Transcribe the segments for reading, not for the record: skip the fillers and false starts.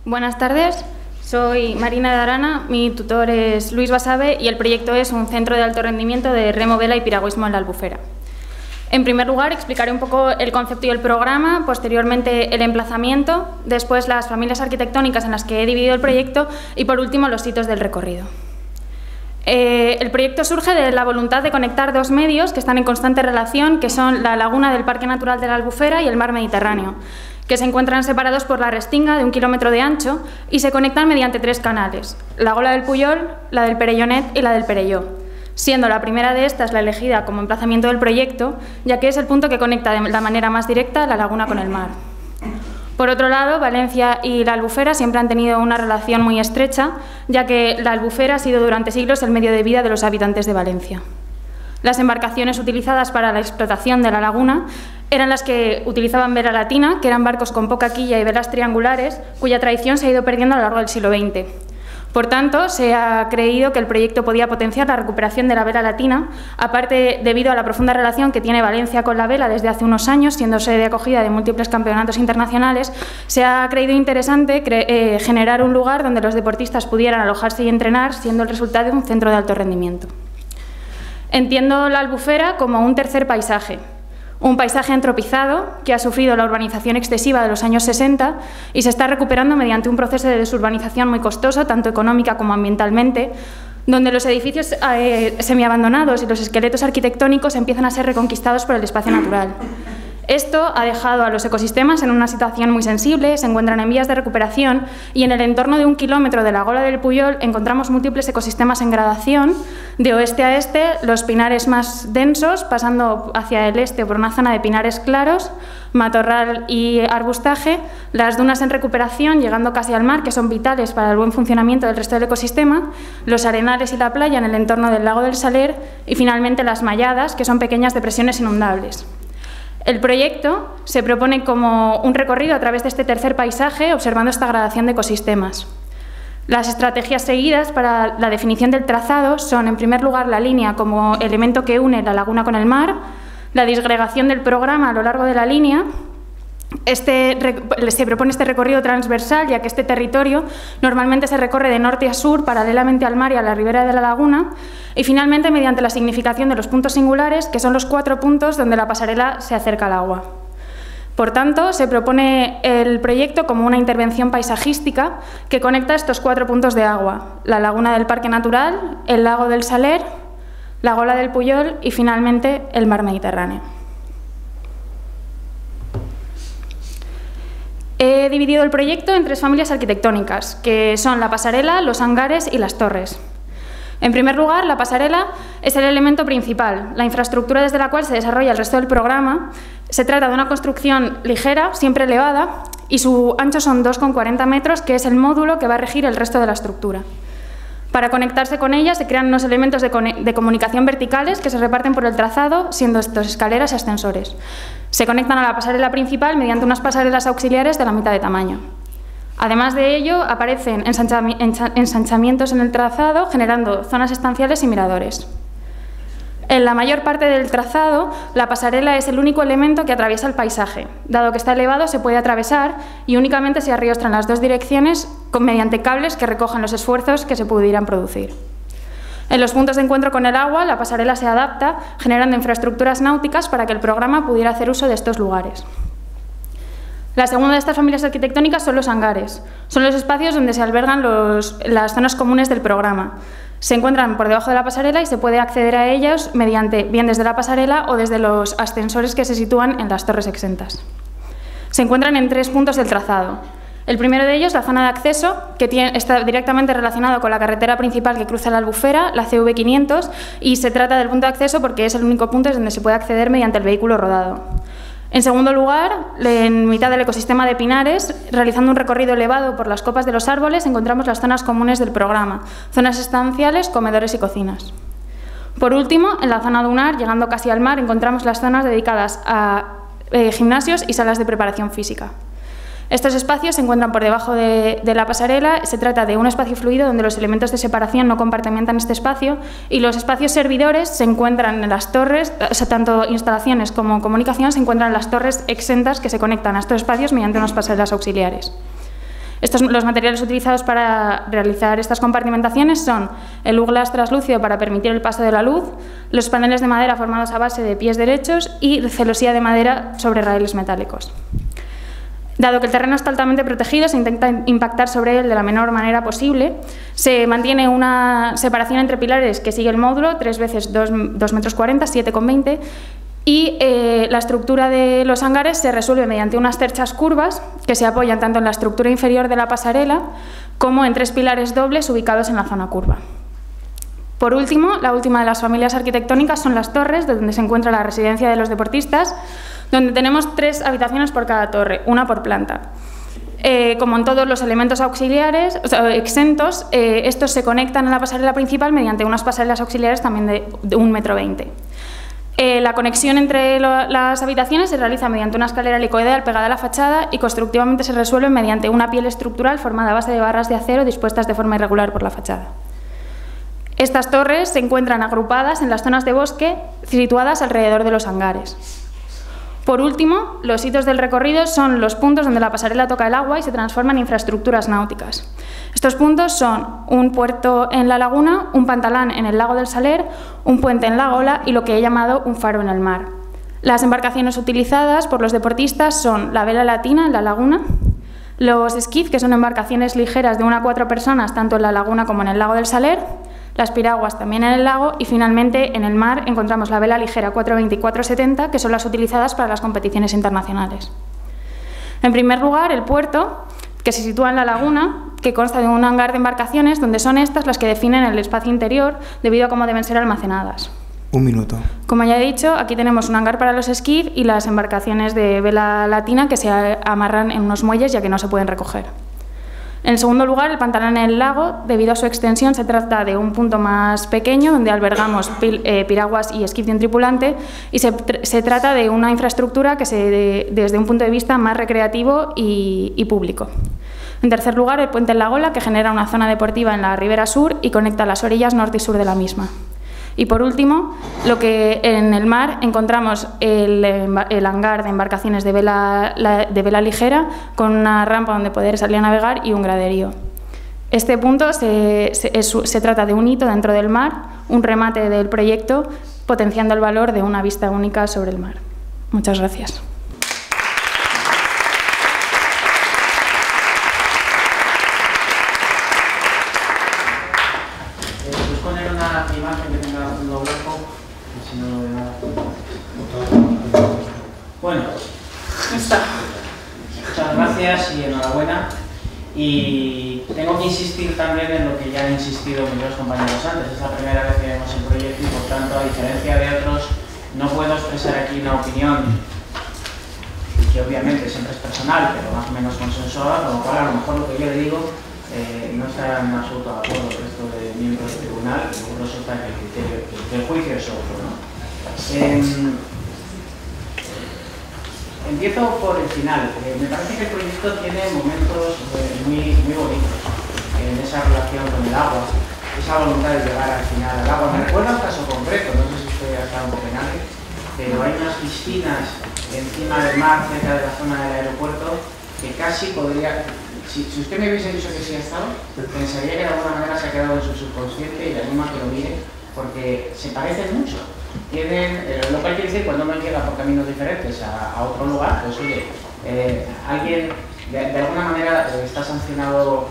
Buenas tardes, soy Marina de Arana, mi tutor es Luis Basabe y el proyecto es un centro de alto rendimiento de remo, vela y piragüismo en la Albufera. En primer lugar, explicaré un poco el concepto y el programa, posteriormente el emplazamiento, después las familias arquitectónicas en las que he dividido el proyecto y, por último, los hitos del recorrido. El proyecto surge de la voluntad de conectar dos medios que están en constante relación, que son la laguna del Parque Natural de la Albufera y el mar Mediterráneo, que se encuentran separados por la restinga de 1 kilómetro de ancho y se conectan mediante 3 canales, la Gola del Puyol, la del Perellonet y la del Perelló, siendo la primera de estas la elegida como emplazamiento del proyecto, ya que es el punto que conecta de la manera más directa la laguna con el mar. Por otro lado, Valencia y la Albufera siempre han tenido una relación muy estrecha, ya que la Albufera ha sido durante siglos el medio de vida de los habitantes de Valencia. Las embarcaciones utilizadas para la explotación de la laguna eran las que utilizaban vela latina, que eran barcos con poca quilla y velas triangulares, cuya tradición se ha ido perdiendo a lo largo del siglo XX. Por tanto, se ha creído que el proyecto podía potenciar la recuperación de la vela latina, aparte debido a la profunda relación que tiene Valencia con la vela desde hace unos años, siendo sede de acogida de múltiples campeonatos internacionales, se ha creído interesante generar un lugar donde los deportistas pudieran alojarse y entrenar, siendo el resultado de un centro de alto rendimiento. Entiendo la Albufera como un tercer paisaje, un paisaje antropizado que ha sufrido la urbanización excesiva de los años 60 y se está recuperando mediante un proceso de desurbanización muy costoso, tanto económica como ambientalmente, donde los edificios semiabandonados y los esqueletos arquitectónicos empiezan a ser reconquistados por el espacio natural. Esto ha dejado a los ecosistemas en una situación muy sensible, se encuentran en vías de recuperación y en el entorno de 1 kilómetro de la Gola del Puyol encontramos múltiples ecosistemas en gradación, de oeste a este, los pinares más densos, pasando hacia el este por una zona de pinares claros, matorral y arbustaje, las dunas en recuperación, llegando casi al mar, que son vitales para el buen funcionamiento del resto del ecosistema, los arenales y la playa en el entorno del lago del Saler y finalmente las malladas, que son pequeñas depresiones inundables. El proyecto se propone como un recorrido a través de este tercer paisaje, observando esta gradación de ecosistemas. Las estrategias seguidas para la definición del trazado son, en primer lugar, la línea como elemento que une la laguna con el mar, la disgregación del programa a lo largo de la línea. Se propone este recorrido transversal, ya que este territorio normalmente se recorre de norte a sur, paralelamente al mar y a la ribera de la laguna, y finalmente mediante la significación de los puntos singulares, que son los 4 puntos donde la pasarela se acerca al agua. Por tanto, se propone el proyecto como una intervención paisajística que conecta estos 4 puntos de agua: la laguna del Parque Natural, el lago del Saler, la Gola del Puyol y finalmente el mar Mediterráneo. He dividido el proyecto en 3 familias arquitectónicas, que son la pasarela, los hangares y las torres. En primer lugar, la pasarela es el elemento principal, la infraestructura desde la cual se desarrolla el resto del programa. Se trata de una construcción ligera, siempre elevada, y su ancho son 2,40 metros, que es el módulo que va a regir el resto de la estructura. Para conectarse con ella se crean unos elementos de comunicación verticales que se reparten por el trazado, siendo estos escaleras y ascensores. Se conectan a la pasarela principal mediante unas pasarelas auxiliares de la mitad de tamaño. Además de ello, aparecen ensanchamientos en el trazado, generando zonas estanciales y miradores. En la mayor parte del trazado, la pasarela es el único elemento que atraviesa el paisaje. Dado que está elevado, se puede atravesar y únicamente se arriostran las 2 direcciones mediante cables que recojan los esfuerzos que se pudieran producir. En los puntos de encuentro con el agua, la pasarela se adapta, generando infraestructuras náuticas para que el programa pudiera hacer uso de estos lugares. La segunda de estas familias arquitectónicas son los hangares. Son los espacios donde se albergan las zonas comunes del programa. Se encuentran por debajo de la pasarela y se puede acceder a ellos mediante bien desde la pasarela o desde los ascensores que se sitúan en las torres exentas. Se encuentran en 3 puntos del trazado. El primero de ellos, la zona de acceso, que está directamente relacionado con la carretera principal que cruza la Albufera, la CV500, y se trata del punto de acceso porque es el único punto donde se puede acceder mediante el vehículo rodado. En segundo lugar, en mitad del ecosistema de pinares, realizando un recorrido elevado por las copas de los árboles, encontramos las zonas comunes del programa, zonas estanciales, comedores y cocinas. Por último, en la zona dunar, llegando casi al mar, encontramos las zonas dedicadas a gimnasios y salas de preparación física. Estos espacios se encuentran por debajo de la pasarela. Se trata de un espacio fluido donde los elementos de separación no compartimentan este espacio, y los espacios servidores se encuentran en las torres, o sea, tanto instalaciones como comunicación se encuentran en las torres exentas que se conectan a estos espacios mediante unas pasarelas auxiliares. Los materiales utilizados para realizar estas compartimentaciones son el glass translúcido para permitir el paso de la luz, los paneles de madera formados a base de pies derechos y celosía de madera sobre raíles metálicos. Dado que el terreno está altamente protegido, se intenta impactar sobre él de la menor manera posible. Se mantiene una separación entre pilares que sigue el módulo, 3 veces 2,40 metros, 7,20, y la estructura de los hangares se resuelve mediante unas cerchas curvas que se apoyan tanto en la estructura inferior de la pasarela como en 3 pilares dobles ubicados en la zona curva. Por último, la última de las familias arquitectónicas son las torres, donde se encuentra la residencia de los deportistas, donde tenemos 3 habitaciones por cada torre, una por planta. Como en todos los elementos auxiliares, exentos, estos se conectan a la pasarela principal mediante unas pasarelas auxiliares también de 1,20 metro. La conexión entre las habitaciones se realiza mediante una escalera helicoidal pegada a la fachada y constructivamente se resuelve mediante una piel estructural formada a base de barras de acero dispuestas de forma irregular por la fachada. Estas torres se encuentran agrupadas en las zonas de bosque situadas alrededor de los hangares. Por último, los hitos del recorrido son los puntos donde la pasarela toca el agua y se transforma en infraestructuras náuticas. Estos puntos son un puerto en la laguna, un pantalán en el lago del Saler, un puente en la Gola y lo que he llamado un faro en el mar. Las embarcaciones utilizadas por los deportistas son la vela latina en la laguna, los skiff, que son embarcaciones ligeras de 1 a 4 personas tanto en la laguna como en el lago del Saler, las piraguas también en el lago y finalmente en el mar encontramos la vela ligera 420 y 470, que son las utilizadas para las competiciones internacionales. En primer lugar, el puerto, que se sitúa en la laguna, que consta de un hangar de embarcaciones donde son estas las que definen el espacio interior debido a cómo deben ser almacenadas. Un minuto. Como ya he dicho, aquí tenemos un hangar para los skiff y las embarcaciones de vela latina que se amarran en unos muelles ya que no se pueden recoger. En segundo lugar, el pantalón en el lago, debido a su extensión, se trata de un punto más pequeño donde albergamos piraguas y esquif de un tripulante y se trata de una infraestructura que desde un punto de vista más recreativo y público. En tercer lugar, el puente en la Gola, que genera una zona deportiva en la ribera sur y conecta las orillas norte y sur de la misma. Y por último, lo que en el mar encontramos el hangar de embarcaciones de vela ligera con una rampa donde poder salir a navegar y un graderío. Este punto se trata de un hito dentro del mar, un remate del proyecto, potenciando el valor de una vista única sobre el mar. Muchas gracias. Bueno, muchas gracias y enhorabuena. Y tengo que insistir también en lo que ya han insistido mis compañeros antes. Es la primera vez que vemos el proyecto y, por tanto, a diferencia de otros, no puedo expresar aquí una opinión que obviamente siempre es personal, pero más o menos consensuada, con lo cual a lo mejor lo que yo le digo no está en absoluto de acuerdo con el resto de miembros del tribunal, y luego resulta que el criterio del juicio es otro, ¿no? Empiezo por el final. Me parece que el proyecto tiene momentos muy bonitos en esa relación con el agua, esa voluntad de llegar al final al agua. Me recuerda un caso concreto, no sé si usted ha estado en Copenhague, pero hay unas piscinas encima del mar, cerca de la zona del aeropuerto, que casi podría... Si usted me hubiese dicho que sí ha estado, pensaría que de alguna manera se ha quedado en su subconsciente y le anima a que lo mire, porque se parecen mucho. Tienen, lo cual quiere decir cuando uno llega por caminos diferentes a otro lugar, pues oye, alguien de alguna manera está sancionado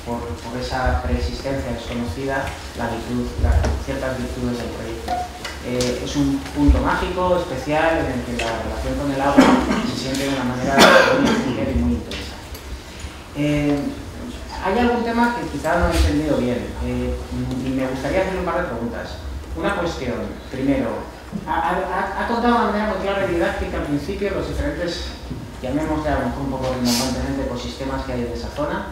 por esa preexistencia desconocida, ciertas virtudes del proyecto. Es un punto mágico, especial, en el que la relación con el agua se siente de una manera muy especial y muy intensa. Hay algún tema que quizá no he entendido bien y me gustaría hacer un par de preguntas. Una cuestión, primero, ha contado de manera muy clara y didáctica al principio los diferentes, llamémosle a lo mejor un poco redundantemente, ecosistemas que hay en esa zona.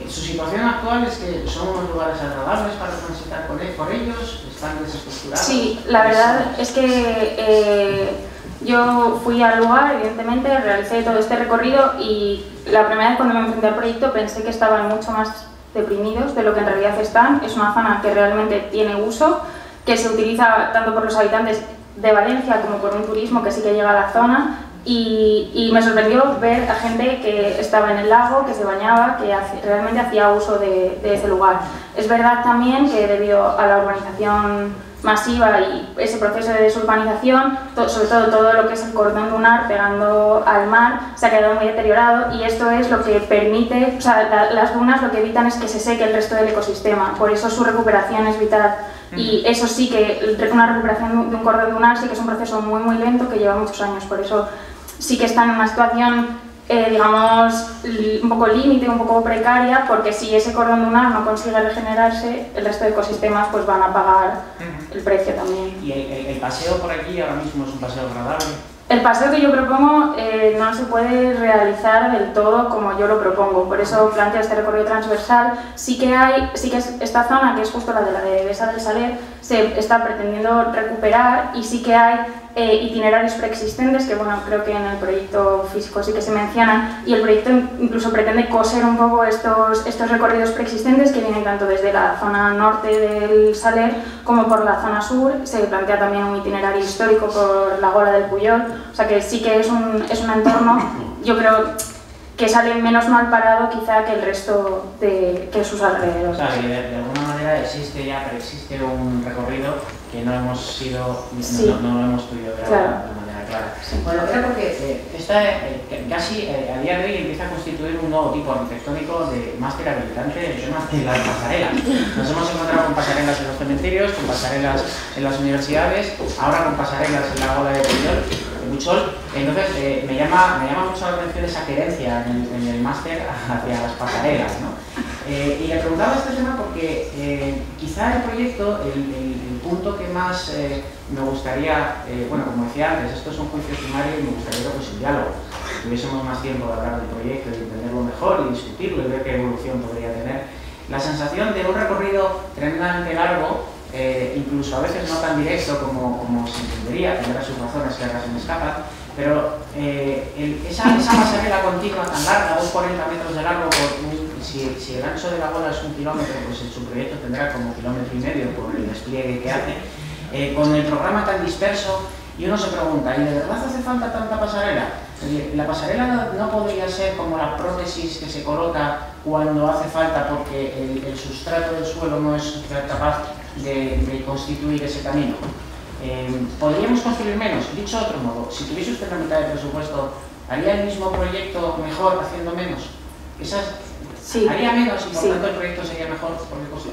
Su situación actual es que son unos lugares agradables para transitar por ellos, están desestructurados. Sí, la verdad es que yo fui al lugar, evidentemente, realicé todo este recorrido y la primera vez cuando me enfrenté al proyecto pensé que estaban mucho más deprimidos de lo que en realidad están. Es una zona que realmente tiene uso, que se utiliza tanto por los habitantes de Valencia como por un turismo que sí que llega a la zona, Y me sorprendió ver a gente que estaba en el lago, que se bañaba, que realmente hacía uso de ese lugar. Es verdad también que debido a la urbanización masiva y ese proceso de desurbanización, sobre todo lo que es el cordón dunar pegando al mar, se ha quedado muy deteriorado, y esto es lo que permite, o sea, las dunas lo que evitan es que se seque el resto del ecosistema, por eso su recuperación es vital. Y eso sí que una recuperación de un cordón dunar sí que es un proceso muy lento que lleva muchos años, por eso sí que están en una situación, digamos, un poco límite, un poco precaria, porque si ese cordón dunar no consigue regenerarse, el resto de ecosistemas pues van a pagar el precio también. ¿Y el paseo por aquí ahora mismo es un paseo agradable? El paseo que yo propongo no se puede realizar del todo como yo lo propongo, por eso planteo este recorrido transversal. Sí que esta zona, que es justo la de la Dehesa del Saler, se está pretendiendo recuperar, y sí que hay itinerarios preexistentes que, bueno, creo que en el proyecto físico sí que se mencionan, y el proyecto incluso pretende coser un poco estos recorridos preexistentes que vienen tanto desde la zona norte del Saler como por la zona sur. Se plantea también un itinerario histórico por la Gola del Puyol, o sea que sí que es un entorno, yo creo, que sale menos mal parado quizá que el resto que sus alrededores. Claro, y de alguna manera existe un recorrido que no hemos no lo hemos podido ver de manera clara. Sí. Bueno, era porque casi a día de hoy empieza a constituir un nuevo tipo arquitectónico de máster habilitante, el tema de las pasarelas. Nos hemos encontrado con pasarelas en los cementerios, con pasarelas en las universidades, ahora con pasarelas en la Gola de Puyol. Entonces me llama mucho la atención esa querencia en el máster hacia las pasarelas, ¿no? Y le preguntaba este tema porque quizá el proyecto, el punto que más me gustaría, bueno, como decía antes, esto es un juicio sumario y me gustaría que fuese un diálogo. Si tuviésemos más tiempo de hablar del proyecto, de entenderlo mejor y discutirlo y ver qué evolución podría tener. La sensación de un recorrido tremendamente largo, incluso a veces no tan directo como se entendería, tendrá sus razones que ahora se me escapan, pero esa pasarela continua tan larga, 240 metros de largo, si el ancho de la Gola es 1 kilómetro, pues en su proyecto tendrá como 1,5 kilómetros por el despliegue que hace, con el programa tan disperso, y uno se pregunta, ¿y de verdad hace falta tanta pasarela? La pasarela no podría ser como la prótesis que se coloca cuando hace falta porque el sustrato del suelo no es capaz de constituir ese camino. ¿Podríamos construir menos? Dicho de otro modo, si tuviese usted la mitad del presupuesto, ¿haría el mismo proyecto mejor haciendo menos? Sí. ¿Haría menos y por tanto el proyecto sería mejor?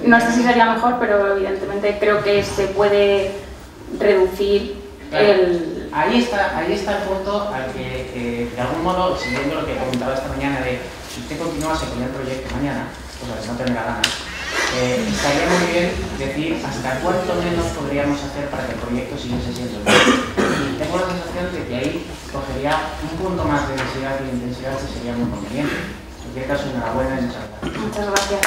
No sé si sería mejor, pero evidentemente creo que se puede reducir. Claro. Ahí está el punto al que, de algún modo, siguiendo lo que comentaba esta mañana de si usted continuase con el proyecto mañana, cosa que no tendrá ganas, estaría muy bien decir hasta cuánto menos podríamos hacer para que el proyecto siguiese siendo el mismo. Y tengo la sensación de que ahí cogería un punto más de densidad y intensidad que sería muy conveniente. En cualquier caso, enhorabuena y muchas gracias. Muchas gracias.